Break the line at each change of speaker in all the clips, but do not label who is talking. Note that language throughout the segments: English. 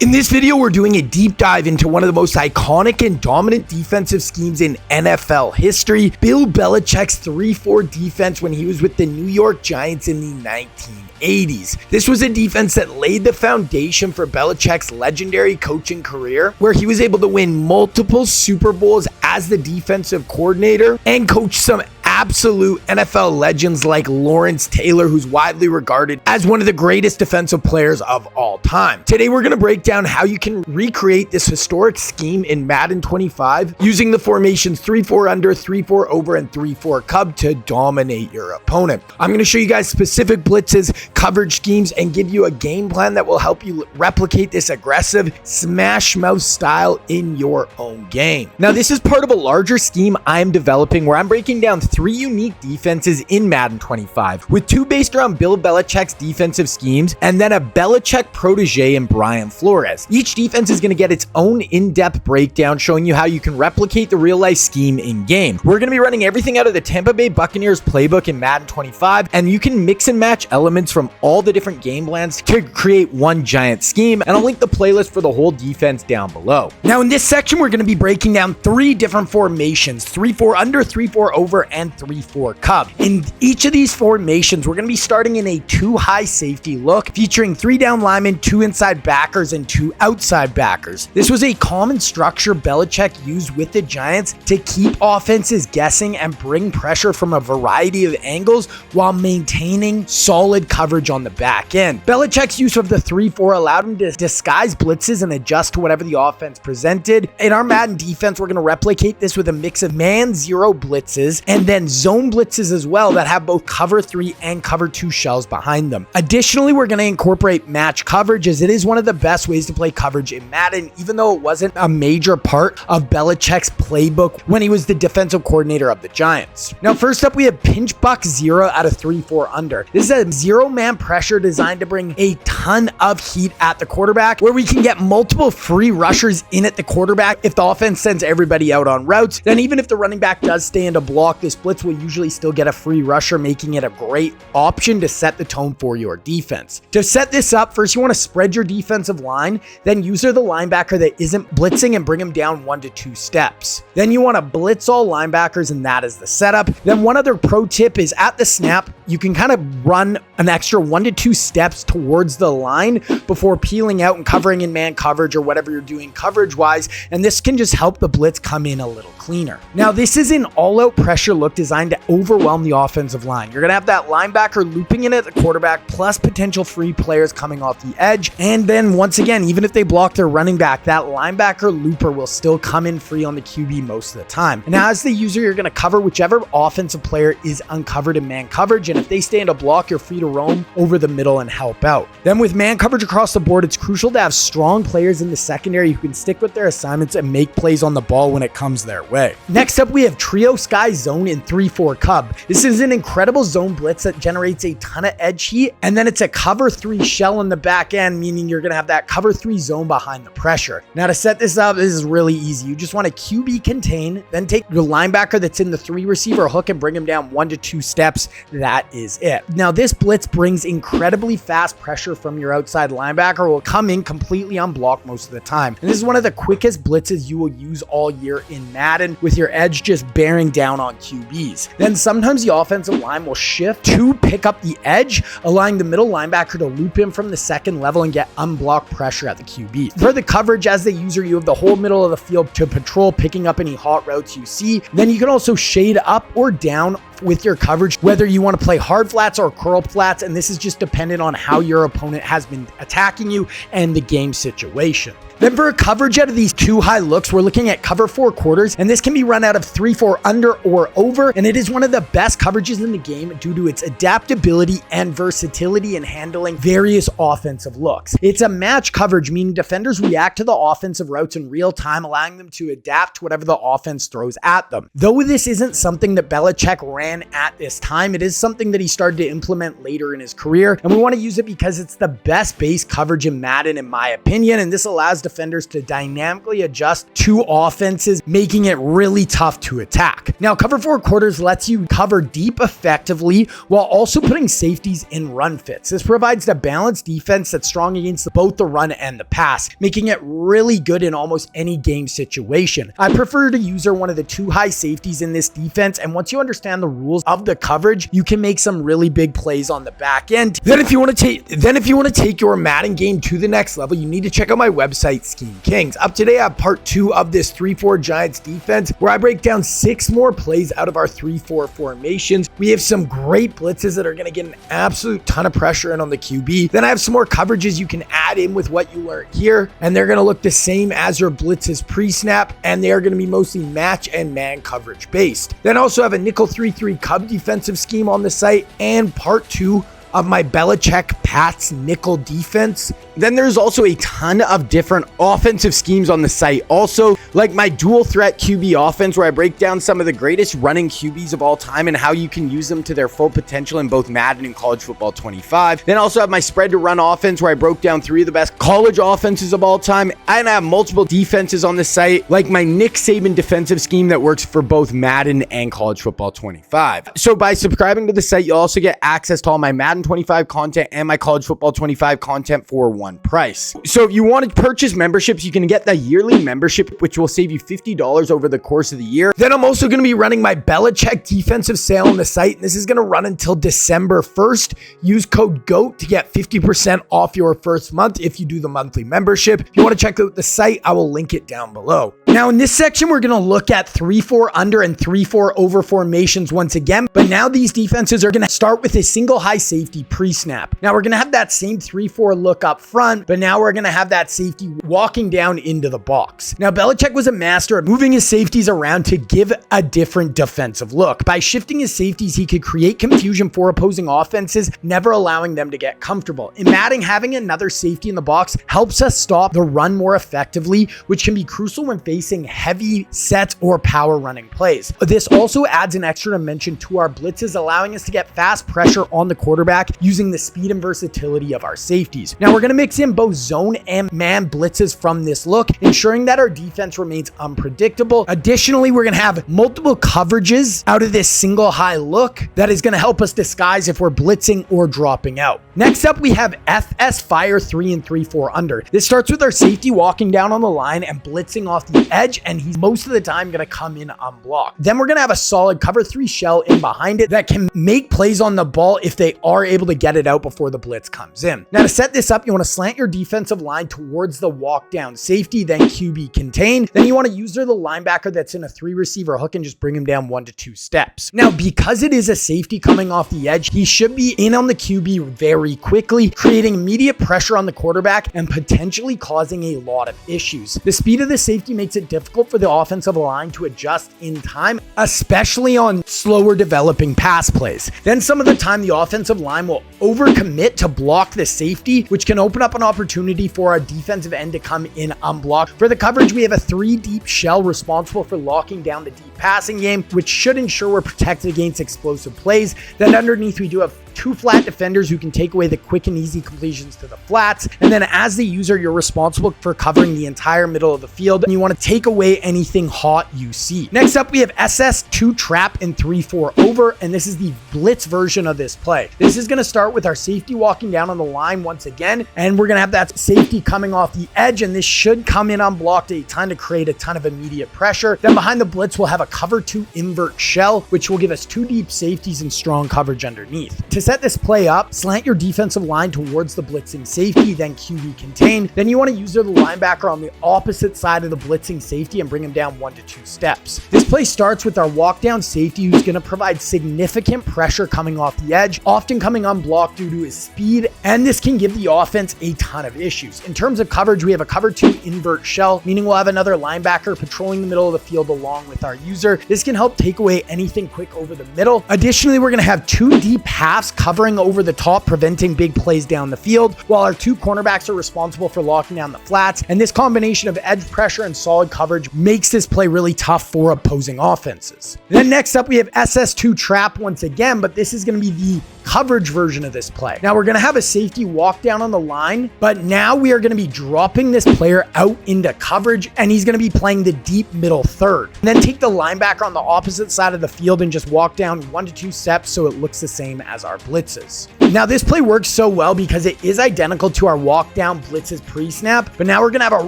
In this video, we're doing a deep dive into one of the most iconic and dominant defensive schemes in NFL history, Bill Belichick's 3-4 defense when he was with the New York Giants in the 1980s. This was a defense that laid the foundation for Belichick's legendary coaching career, where he was able to win multiple Super Bowls as the defensive coordinator and coach some absolute NFL legends like Lawrence Taylor, who's widely regarded as one of the greatest defensive players of all time. Today, we're going to break down how you can recreate this historic scheme in Madden 25 using the formations 3-4 under, 3-4 over, and 3-4 cub to dominate your opponent. I'm going to show you guys specific blitzes, coverage schemes, and give you a game plan that will help you replicate this aggressive smash mouth style in your own game. Now, this is part of a larger scheme I'm developing where I'm breaking down three unique defenses in Madden 25, with two based around Bill Belichick's defensive schemes and then a Belichick protege in Brian Flores. Each defense is going to get its own in-depth breakdown showing you how you can replicate the real-life scheme in-game. We're going to be running everything out of the Tampa Bay Buccaneers playbook in Madden 25, and you can mix and match elements from all the different game plans to create one giant scheme, and I'll link the playlist for the whole defense down below. Now, in this section, we're going to be breaking down three different formations, 3-4 under, 3-4 over, and 3-4 cub. In each of these formations, we're going to be starting in a 2 high safety look, featuring 3 down linemen, 2 inside backers, and 2 outside backers. This was a common structure Belichick used with the Giants to keep offenses guessing and bring pressure from a variety of angles while maintaining solid coverage on the back end. Belichick's use of the 3-4 allowed him to disguise blitzes and adjust to whatever the offense presented. In our Madden defense, we're going to replicate this with a mix of man zero blitzes and then zone blitzes as well that have both cover 3 and cover 2 shells behind them. Additionally, we're going to incorporate match coverage, as it is one of the best ways to play coverage in Madden, even though it wasn't a major part of Belichick's playbook when he was the defensive coordinator of the Giants. Now, first up, we have pinch buck 0 out of 3-4 under. This is a 0-man pressure designed to bring a ton of heat at the quarterback, where we can get multiple free rushers in at the quarterback. If the offense sends everybody out on routes, then even if the running back does stay in to block, this blitz will usually still get a free rusher, making it a great option to set the tone for your defense. To set this up, first you want to spread your defensive line, then use the linebacker that isn't blitzing and bring him down 1 to 2 steps. Then you want to blitz all linebackers, and that is the setup. Then one other pro tip is at the snap, you can kind of run an extra 1 to 2 steps towards the line before peeling out and covering in man coverage or whatever you're doing coverage wise, and this can just help the blitz come in a little cleaner. Now, this is an all-out pressure look designed to overwhelm the offensive line. You're going to have that linebacker looping in at the quarterback, plus potential free players coming off the edge. And then once again, even if they block their running back, that linebacker looper will still come in free on the QB most of the time. And now as the user, you're going to cover whichever offensive player is uncovered in man coverage. And if they stay in a block, you're free to roam over the middle and help out. Then with man coverage across the board, it's crucial to have strong players in the secondary who can stick with their assignments and make plays on the ball when it comes their way. Next up, we have trio sky zone in 3-4 cub. This is an incredible zone blitz that generates a ton of edge heat, and then it's a cover 3 shell in the back end, meaning you're going to have that cover 3 zone behind the pressure. Now, to set this up, this is really easy. You just want to QB contain, then take your linebacker that's in the 3 receiver hook and bring him down 1 to 2 steps. That is it. Now, this blitz brings incredibly fast pressure from your outside linebacker, who will come in completely unblocked most of the time. And this is one of the quickest blitzes you will use all year in Madden, with your edge just bearing down on QBs. Then sometimes the offensive line will shift to pick up the edge, allowing the middle linebacker to loop him from the second level and get unblocked pressure at the QB. For the coverage, as the user, you have the whole middle of the field to patrol, picking up any hot routes you see. Then you can also shade up or down with your coverage, whether you want to play hard flats or curl flats, and this is just dependent on how your opponent has been attacking you and the game situation. Then for a coverage out of these 2 high looks, we're looking at cover 4 quarters, and this can be run out of 3-4 under or over, and it is one of the best coverages in the game due to its adaptability and versatility in handling various offensive looks. It's a match coverage, meaning defenders react to the offensive routes in real time, allowing them to adapt to whatever the offense throws at them. Though this isn't something that Belichick ran plan at this time. It is something that he started to implement later in his career, and we want to use it because it's the best base coverage in Madden, in my opinion, and this allows defenders to dynamically adjust to offenses, making it really tough to attack. Now, cover 4 quarters lets you cover deep effectively while also putting safeties in run fits. This provides a balanced defense that's strong against both the run and the pass, making it really good in almost any game situation. I prefer to use one of the 2 high safeties in this defense, and once you understand the rules of the coverage, you can make some really big plays on the back end. Then if you want to take your Madden game to the next level, you need to check out my website, Scheme Kings. Up today, I have part 2 of this 3-4 Giants defense, where I break down 6 more plays out of our 3-4 formations. We have some great blitzes that are going to get an absolute ton of pressure in on the QB. Then I have some more coverages you can add in with what you learned here, and they're going to look the same as your blitzes pre-snap, and they are going to be mostly match and man coverage based. Then I also have a nickel 3-3 Cub defensive scheme on the site, and part 2 of my Belichick Pats nickel defense. Then there's also a ton of different offensive schemes on the site. Also, like my dual threat QB offense, where I break down some of the greatest running QBs of all time and how you can use them to their full potential in both Madden and College Football 25. Then I also have my spread to run offense, where I broke down 3 of the best college offenses of all time. And I have multiple defenses on the site, like my Nick Saban defensive scheme that works for both Madden and College Football 25. So by subscribing to the site, you'll also get access to all my Madden 25 content and my College Football 25 content for one price. So if you want to purchase memberships, you can get the yearly membership, which will save you $50 over the course of the year. Then I'm also going to be running my Belichick defensive sale on the site, and this is going to run until December 1st. Use code GOAT to get 50% off your first month if you do the monthly membership. If you want to check out the site, I will link it down below. Now in this section, we're going to look at 3-4 under and 3-4 over formations once again, but now these defenses are going to start with a single high safety pre-snap. Now we're going to have that same 3-4 look up front, but now we're going to have that safety walking down into the box. Now Belichick was a master of moving his safeties around to give a different defensive look. By shifting his safeties, he could create confusion for opposing offenses, never allowing them to get comfortable. In Madden, having another safety in the box helps us stop the run more effectively, which can be crucial when facing heavy sets or power running plays. This also adds an extra dimension to our blitzes, allowing us to get fast pressure on the quarterback using the speed and versatility of our safeties. Now we're going to mix in both zone and man blitzes from this look, ensuring that our defense remains unpredictable. Additionally, we're going to have multiple coverages out of this single high look that is going to help us disguise if we're blitzing or dropping out. Next up, we have FS Fire 3 and 3-4 under. This starts with our safety walking down on the line and blitzing off the edge, and he's most of the time going to come in unblocked. Then we're going to have a solid cover 3 shell in behind it that can make plays on the ball if they are able to get it out before the blitz comes in. Now to set this up, you want to slant your defensive line towards the walk down safety, then QB contain. Then you want to use the linebacker that's in a 3 receiver hook and just bring him down 1 to 2 steps. Now, because it is a safety coming off the edge, he should be in on the QB very quickly, creating immediate pressure on the quarterback and potentially causing a lot of issues. The speed of the safety makes it difficult for the offensive line to adjust in time, especially on slower developing pass plays. Then some of the time, the offensive line will overcommit to block the safety, which can open up an opportunity for our defensive end to come in unblocked. For the coverage, we have a 3 deep shell responsible for locking down the deep passing game, which should ensure we're protected against explosive plays. Then underneath, we do have 2 flat defenders who can take away the quick and easy completions to the flats. And then as the user, you're responsible for covering the entire middle of the field, and you want to take away anything hot you see. Next up, we have SS2 trap and 3-4 over, and this is the blitz version of this play. This is going to start with our safety walking down on the line once again, and we're going to have that safety coming off the edge, and this should come in unblocked a ton to create a ton of immediate pressure. Then behind the blitz, we'll have a cover 2 invert shell, which will give us 2 deep safeties and strong coverage underneath. To set this play up, slant your defensive line towards the blitzing safety, then QB contain. Then you want to use the linebacker on the opposite side of the blitzing safety and bring him down 1 to 2 steps. This play starts with our walk down safety, who's going to provide significant pressure coming off the edge, often coming unblocked due to his speed, and this can give the offense a ton of issues. In terms of coverage, we have a cover 2 invert shell, meaning we'll have another linebacker patrolling the middle of the field along with our user. This can help take away anything quick over the middle. Additionally, we're going to have 2 deep half pass, covering over the top, preventing big plays down the field, while our 2 cornerbacks are responsible for locking down the flats. And this combination of edge pressure and solid coverage makes this play really tough for opposing offenses. Then next up, we have SS2 trap once again, but this is going to be the coverage version of this play. Now we're going to have a safety walk down on the line, but now we are going to be dropping this player out into coverage, and he's going to be playing the deep middle third. And then take the linebacker on the opposite side of the field and just walk down 1 to 2 steps so it looks the same as our blitzes. Now this play works so well because it is identical to our walk down blitzes pre-snap, but now we're going to have a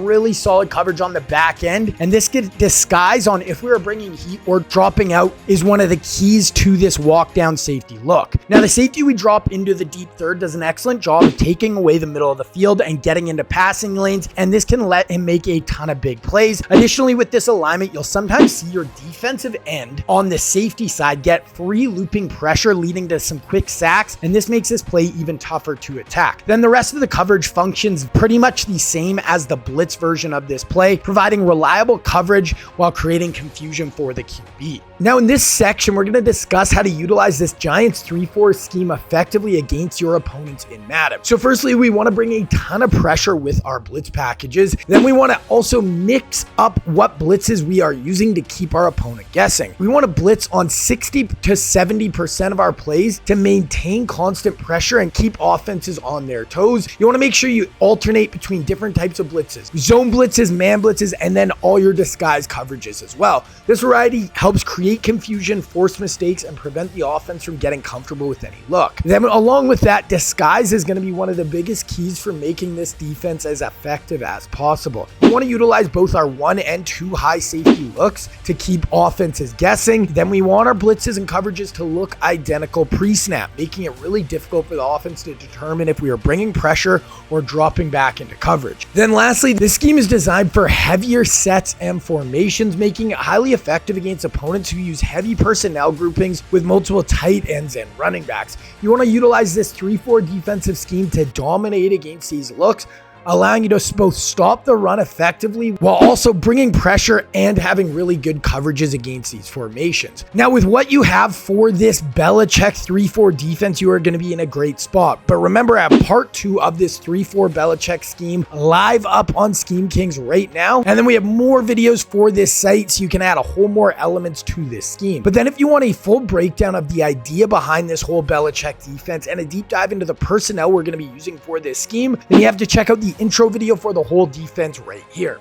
really solid coverage on the back end, and this gets disguised on if we were bringing heat or dropping out is one of the keys to this walk down safety look. Now the safety we drop into the deep third does an excellent job of taking away the middle of the field and getting into passing lanes, and this can let him make a ton of big plays. Additionally, with this alignment, you'll sometimes see your defensive end on the safety side get free looping pressure, leading to some quick sacks, and this makes this play even tougher to attack. Then the rest of the coverage functions pretty much the same as the blitz version of this play, providing reliable coverage while creating confusion for the QB. Now in this section, we're going to discuss how to utilize this Giants 3-4 scheme effectively against your opponents in Madden. So firstly, we want to bring a ton of pressure with our blitz packages. Then we want to also mix up what blitzes we are using to keep our opponent guessing. We want to blitz on 60 to 70% of our plays to maintain constant pressure and keep offenses on their toes. You want to make sure you alternate between different types of blitzes, zone blitzes, man blitzes, and then all your disguise coverages as well. This variety helps create confusion, force mistakes, and prevent the offense from getting comfortable with any look. Then along with that, disguise is going to be one of the biggest keys for making this defense as effective as possible. You want to utilize both our 1 and 2 high safety looks to keep offenses guessing. Then we want our blitzes and coverages to look identical pre-snap, making it really difficult for the offense to determine if we are bringing pressure or dropping back into coverage. Then lastly, this scheme is designed for heavier sets and formations, making it highly effective against opponents who use heavy personnel groupings with multiple tight ends and running backs. You want to utilize this 3-4 defensive scheme to dominate against these looks, allowing you to both stop the run effectively while also bringing pressure and having really good coverages against these formations. Now, with what you have for this Belichick 3-4 defense, you are going to be in a great spot. But remember, I have part 2 of this 3-4 Belichick scheme live up on Scheme Kings right now. And then we have more videos for this site so you can add a whole more elements to this scheme. But then if you want a full breakdown of the idea behind this whole Belichick defense and a deep dive into the personnel we're going to be using for this scheme, then you have to check out the intro video for the whole defense right here.